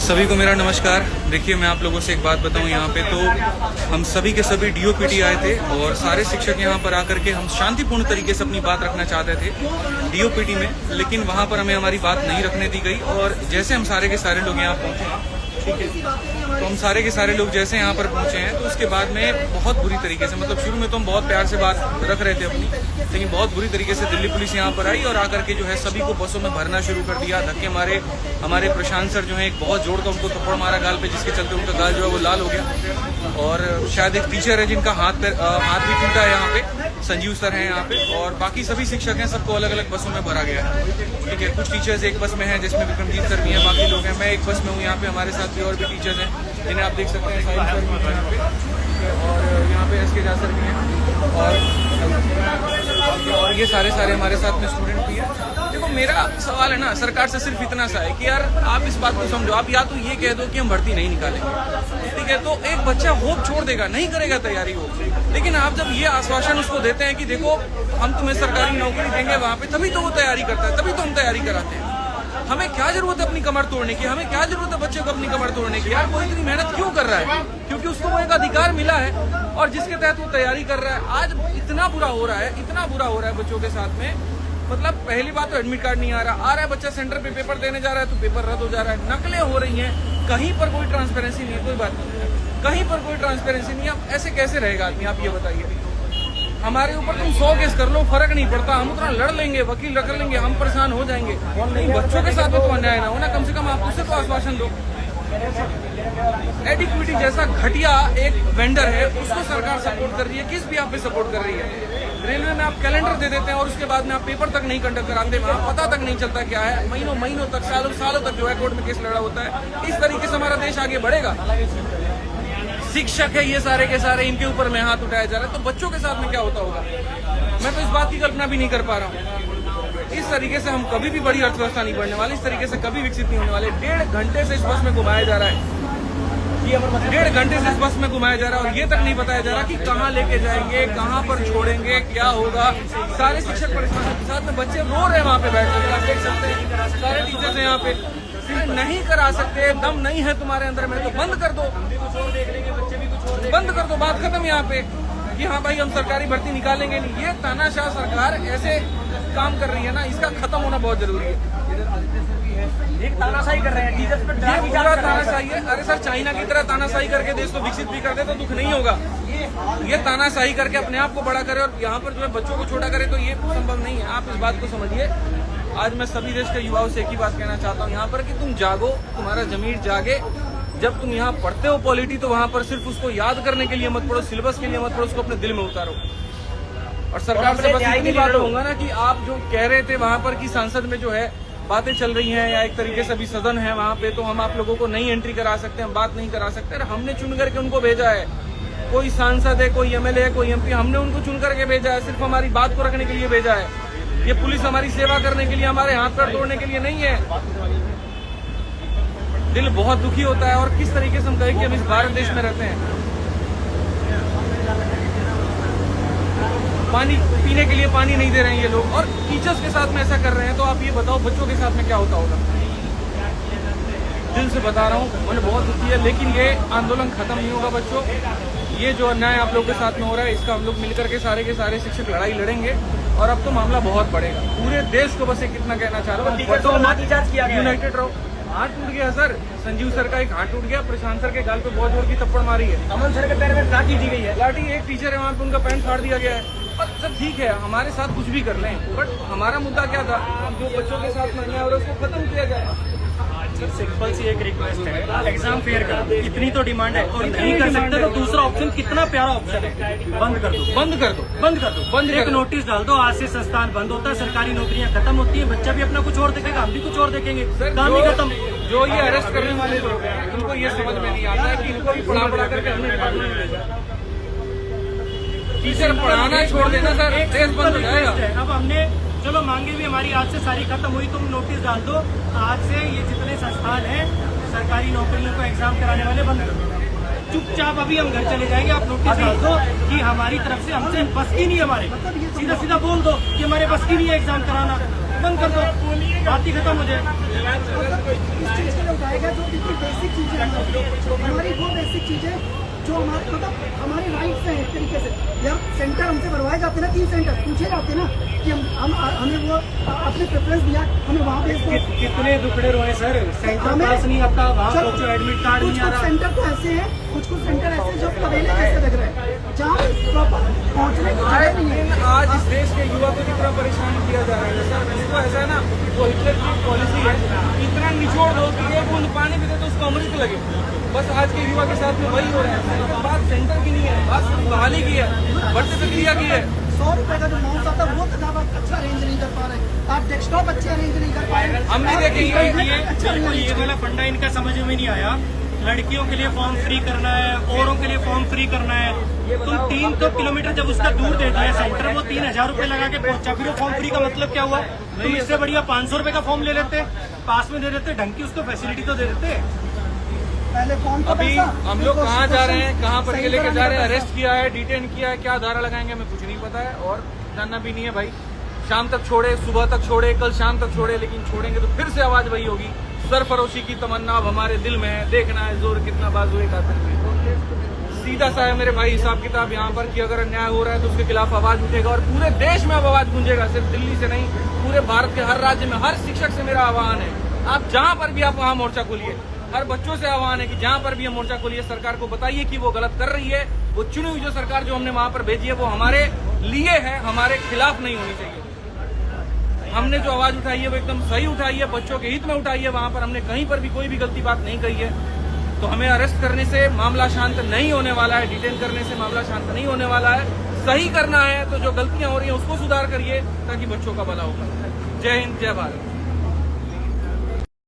सभी को मेरा नमस्कार। देखिए, मैं आप लोगों से एक बात बताऊं, यहाँ पे तो हम सभी के सभी डीओपीटी आए थे और सारे शिक्षक यहाँ पर आकर के हम शांतिपूर्ण तरीके से अपनी बात रखना चाहते थे डीओपीटी में, लेकिन वहाँ पर हमें हमारी बात नहीं रखने दी गई। और जैसे हम सारे के सारे लोग यहाँ पहुँचे, ठीक है, तो हम सारे के सारे लोग जैसे यहाँ पर पहुंचे हैं तो उसके बाद में बहुत बुरी तरीके से, मतलब शुरू में तो हम बहुत प्यार से बात रख रहे थे अपनी, लेकिन बहुत बुरी तरीके से दिल्ली पुलिस यहाँ पर आई और आकर के जो है सभी को बसों में भरना शुरू कर दिया। धक्के मारे। हमारे प्रशांत सर जो है एक बहुत जोर का उनको थप्पड़ मारा गाल पे, जिसके चलते उनका गाल जो है वो लाल हो गया। और शायद एक टीचर है जिनका हाथ भी टूटा है यहाँ पे, संजीव सर हैं यहाँ पे, और बाकी सभी शिक्षक हैं, सबको अलग अलग बसों में भरा गया है। ठीक है, कुछ टीचर्स एक बस में हैं जिसमें विक्रमजीत सर भी हैं, बाकी लोग हैं। मैं एक बस में हूँ यहाँ पे, हमारे साथ भी और भी टीचर्स हैं जिन्हें आप देख सकते हैं, साहिल सर भी हैं यहाँ पे, और यहाँ पे एस के झा सर भी हैं, और ये सारे हमारे साथ में स्टूडेंट भी हैं। देखो, मेरा सवाल है ना सरकार से सिर्फ इतना सा है कि यार आप इस बात को समझो। आप या तो ये कह दो कि हम भर्ती नहीं निकालेंगे, ठीक है, तो एक बच्चा होप छोड़ देगा, नहीं करेगा तैयारी हो। लेकिन आप जब ये आश्वासन उसको देते हैं कि देखो हम तुम्हें सरकारी नौकरी देंगे वहाँ पे, तभी तो वो तैयारी करता है, तभी तो हम तैयारी कराते हैं। हमें क्या जरूरत है अपनी कमर तोड़ने की? हमें क्या जरूरत है बच्चे को अपनी कमर तोड़ने की? यार वो इतनी मेहनत क्यों कर रहा है? क्योंकि उसको वो एक अधिकार मिला है और जिसके तहत वो तैयारी कर रहा है। आज इतना बुरा हो रहा है बच्चों के साथ में। मतलब पहली बात तो एडमिट कार्ड नहीं आ रहा है, बच्चा सेंटर पे पेपर देने जा रहा है तो पेपर रद्द हो जा रहा है, नकलें हो रही हैं, कहीं पर कोई ट्रांसपेरेंसी नहीं है। कोई बात नहीं है, कहीं पर कोई ट्रांसपेरेंसी नहीं है। ऐसे कैसे रहेगा आदमी? आप ये बताइए। हमारे ऊपर तुम 100 केस कर लो, फर्क नहीं पड़ता, हम उतना लड़ लेंगे, वकील रख लेंगे, हम परेशान हो जाएंगे। नहीं, बच्चों के साथ तो अन्याय ना हो ना, कम से कम आप उससे तो आश्वासन दो। एडिक्विटी जैसा घटिया एक वेंडर है, उसको सरकार सपोर्ट कर रही है, किस भी आप पे सपोर्ट कर रही है। रेलवे में आप कैलेंडर दे देते हैं और उसके बाद में आप पेपर तक नहीं कंडक्ट कराते, वहाँ पता तक नहीं चलता क्या है। महीनों तक, सालों तक जो है कोर्ट में केस लड़ा होता है। इस तरीके से हमारा देश आगे बढ़ेगा? शिक्षक है ये सारे के सारे, इनके ऊपर में हाथ उठाया जा रहा है, तो बच्चों के साथ में क्या होता होगा? मैं तो इस बात की कल्पना भी नहीं कर पा रहा हूँ। इस तरीके से हम कभी भी बड़ी अर्थव्यवस्था नहीं बढ़ने वाली, इस तरीके से कभी विकसित नहीं होने वाले। 1.5 घंटे से इस बस में घुमाया जा रहा है, 1.5 घंटे से इस बस में घुमाया जा रहा है और ये तक नहीं बताया जा रहा कि कहाँ लेके जाएंगे, कहाँ पर छोड़ेंगे, क्या होगा। सारे शिक्षक परेशान के साथ में, बच्चे रो रहे हैं वहाँ पे बैठ कर, आप देख सकते हैं। सारे टीचर्स हैं यहाँ पे, नहीं करा सकते, दम नहीं है तुम्हारे अंदर में तो बंद कर दो, बंद कर दो, बात खत्म यहाँ पे कि हाँ भाई हम सरकारी भर्ती निकालेंगे नहीं। ये तानाशाह सरकार ऐसे काम कर रही है ना, इसका खत्म होना बहुत जरूरी है। एक तानाशाही कर रहे हैं टीचर्स पे, ये पूरा तानाशाही है। अरे सर, चाइना की तरह तानाशाही करके देश को विकसित भी कर दे तो दुख नहीं होगा। ये तानाशाही करके अपने आप को बड़ा करे और यहाँ पर जो है बच्चों को छोटा करे, तो ये संभव नहीं है। आप इस बात को समझिए। आज मैं सभी देश के युवाओं से एक ही बात कहना चाहता हूँ यहाँ पर कि तुम जागो, तुम्हारा जमीर जागे। जब तुम यहाँ पढ़ते हो पॉलिटी, तो वहाँ पर सिर्फ उसको याद करने के लिए मत पढ़ो, सिलेबस के लिए मत पढ़ो, उसको अपने दिल में उतारो। और सरकार से बस इतनी बात होगा ना कि आप जो कह रहे थे वहाँ पर कि सांसद में जो है बातें चल रही हैं, या एक तरीके से अभी सदन है वहाँ पे, तो हम आप लोगों को नहीं एंट्री करा सकते, हम बात नहीं करा सकते। अरे हमने चुन करके उनको भेजा है, कोई सांसद है, कोई एमएलए है, कोई एमपी, हमने उनको चुन करके भेजा है, सिर्फ हमारी बात को रखने के लिए भेजा है। ये पुलिस हमारी सेवा करने के लिए, हमारे हाथ पैर तोड़ने के लिए नहीं है। दिल बहुत दुखी होता है। और किस तरीके से हम कहें कि हम इस भारत देश में रहते हैं। पानी पीने के लिए पानी नहीं दे रहे हैं ये लोग, और टीचर्स के साथ में ऐसा कर रहे हैं, तो आप ये बताओ बच्चों के साथ में क्या होता होगा? दिल से बता रहा हूँ, मुझे बहुत दुखी है। लेकिन ये आंदोलन खत्म नहीं होगा बच्चों। ये जो अन्याय आप लोग के साथ में हो रहा है, इसका हम लोग मिलकर के सारे शिक्षक लड़ाई लड़ेंगे और अब तो मामला बहुत बढ़ेगा। पूरे देश को बस एक कितना कहना चाह रहा हूँ, यूनाइटेड रहो। हाथ टूट गया सर, संजीव सर का एक हाथ टूट गया, प्रशांत सर के गाल पे बहुत जोर की थप्पड़ मारी है, अमन सर के पैर में लाठी दी गई है, लाठी। एक टीचर है वहाँ पे, उनका पैंट फाड़ दिया गया है। और सर ठीक है, हमारे साथ कुछ भी कर लें, बट हमारा मुद्दा क्या था? जो बच्चों के साथ में अन्याय हो रहा है उसको खत्म किया जाए। सिंपल सी एक रिक्वेस्ट है, एग्जाम फेयर करो, इतनी तो डिमांड है। और नहीं कर सकते तो दूसरा ऑप्शन, कितना प्यारा ऑप्शन है, बंद कर दो, बंद कर दो, बंद कर दो, बंद। एक नोटिस डाल दो, आज से संस्थान बंद होता है, सरकारी नौकरियां खत्म होती है, बच्चा भी अपना कुछ और देखेगा, हम भी कुछ और देखेंगे, काम ही खत्म। जो ये अरेस्ट करने वाले लोग हैं, उनको ये समझ में नहीं आता है कि इनको भी पढ़ा करके हमने डिपार्टमेंट में भेजा। टीचर पढ़ाना छोड़ देना सर, देश बंद हो जाएगा। अब हमने चलो मांगे भी हमारी आज से सारी खत्म हुई, तुम नोटिस डाल दो, आज से ये जितने संस्थान हैं सरकारी नौकरियों को एग्जाम कराने वाले बंद कर दो। चुपचाप अभी हम घर चले जाएंगे, आप नोटिस डाल दो कि हमारी तरफ से, हमसे बस की नहीं है, हमारे सीधा सीधा बोल दो कि हमारे बस की नहीं है एग्जाम कराना, बंद कर दो, बात ही खत्म हो जाए। कितनी बेसिक चीजें हमारी वो बेसिक चीजें जो हमारे मतलब हमारे राइट्स हैं एक तरीके से। यार सेंटर हमसे भरवाए जाते हैं ना, 3 सेंटर पूछे जाते हैं ना कि हमें वो अपने प्रेफरेंस दिया, हमें वहाँ भेज दो। कितने दुखड़े रोए सर, सेंटर पास नहीं आता, वहाँ पहुंचो एडमिट कार्ड नहीं आ रहा। सेंटर तो ऐसे हैं, कुछ सेंटर ऐसे जो पवेले जैसे लग रहे हैं, जहाँ प्रॉपर पहुँचने की जगह नहीं है। आज इस देश के युवा को कितना परेशान किया जा रहा है सर, इसको ऐसा है ना, वो हिटलर की पॉलिसी है, इतना निचोड़ दो कि एक बूंद पानी भी दे तो उसको अमृत लगे। बस आज के युवा के साथ में वही हो रहा है। तो बात सेंटर की नहीं है, बात बहाली की है, बढ़ती प्रक्रिया की है। 100 रुपए का जो माउस आता है वो तो आप अच्छा रेंज नहीं कर पा रहे, आप डेस्कटॉप अच्छे अरेंज नहीं कर पा रहे। हमने बिल्कुल ये वाला फंडा इनका समझ में नहीं आया। लड़कियों के लिए फॉर्म फ्री करना है, औरों के लिए फॉर्म फ्री करना है। तुम 3 किलोमीटर जब उसका दूर दे दिया सेंटर, वो 3000 रुपए लगा के पहुंचा, फिर वो फॉर्म फ्री का मतलब क्या हुआ? तुम इससे बढ़िया 500 रुपए का फॉर्म ले लेते, पास में दे देते, ढंग की उसको फैसिलिटी तो दे देते। पहले कौन अभी हम लोग कहाँ जा रहे हैं, कहाँ पर लेके जा रहे हैं, अरेस्ट किया है, डिटेन किया है, क्या धारा लगाएंगे हमें कुछ नहीं पता है और जानना भी नहीं है भाई। शाम तक छोड़े, सुबह तक छोड़े, कल शाम तक छोड़े, लेकिन छोड़ेंगे तो फिर से आवाज वही होगी। सरफरोशी की तमन्ना अब हमारे दिल में है, देखना है जोर कितना बाजुए कातिल में। सीधा सा है मेरे भाई हिसाब किताब यहाँ पर कि अगर अन्याय हो रहा है तो उसके खिलाफ आवाज उठेगा और पूरे देश में अब आवाज गूंजेगा, सिर्फ दिल्ली से नहीं, पूरे भारत के हर राज्य में। हर शिक्षक से मेरा आह्वान है, आप जहाँ पर भी आप वहाँ मोर्चा खोलिए। हर बच्चों से आह्वान है कि जहाँ पर भी हम मोर्चा खोलिए, सरकार को बताइए कि वो गलत कर रही है। वो चुनी हुई जो सरकार जो हमने वहाँ पर भेजी है वो हमारे लिए है, हमारे खिलाफ नहीं होनी चाहिए। हमने जो आवाज उठाई है वो एकदम सही उठाई है, बच्चों के हित में उठाई है। वहाँ पर हमने कहीं पर भी कोई भी गलती बात नहीं कही है। तो हमें अरेस्ट करने से मामला शांत नहीं होने वाला है, डिटेन करने से मामला शांत नहीं होने वाला है। सही करना है तो जो गलतियां हो रही हैं उसको सुधार करिए ताकि बच्चों का भला होगा। जय हिंद, जय भारत।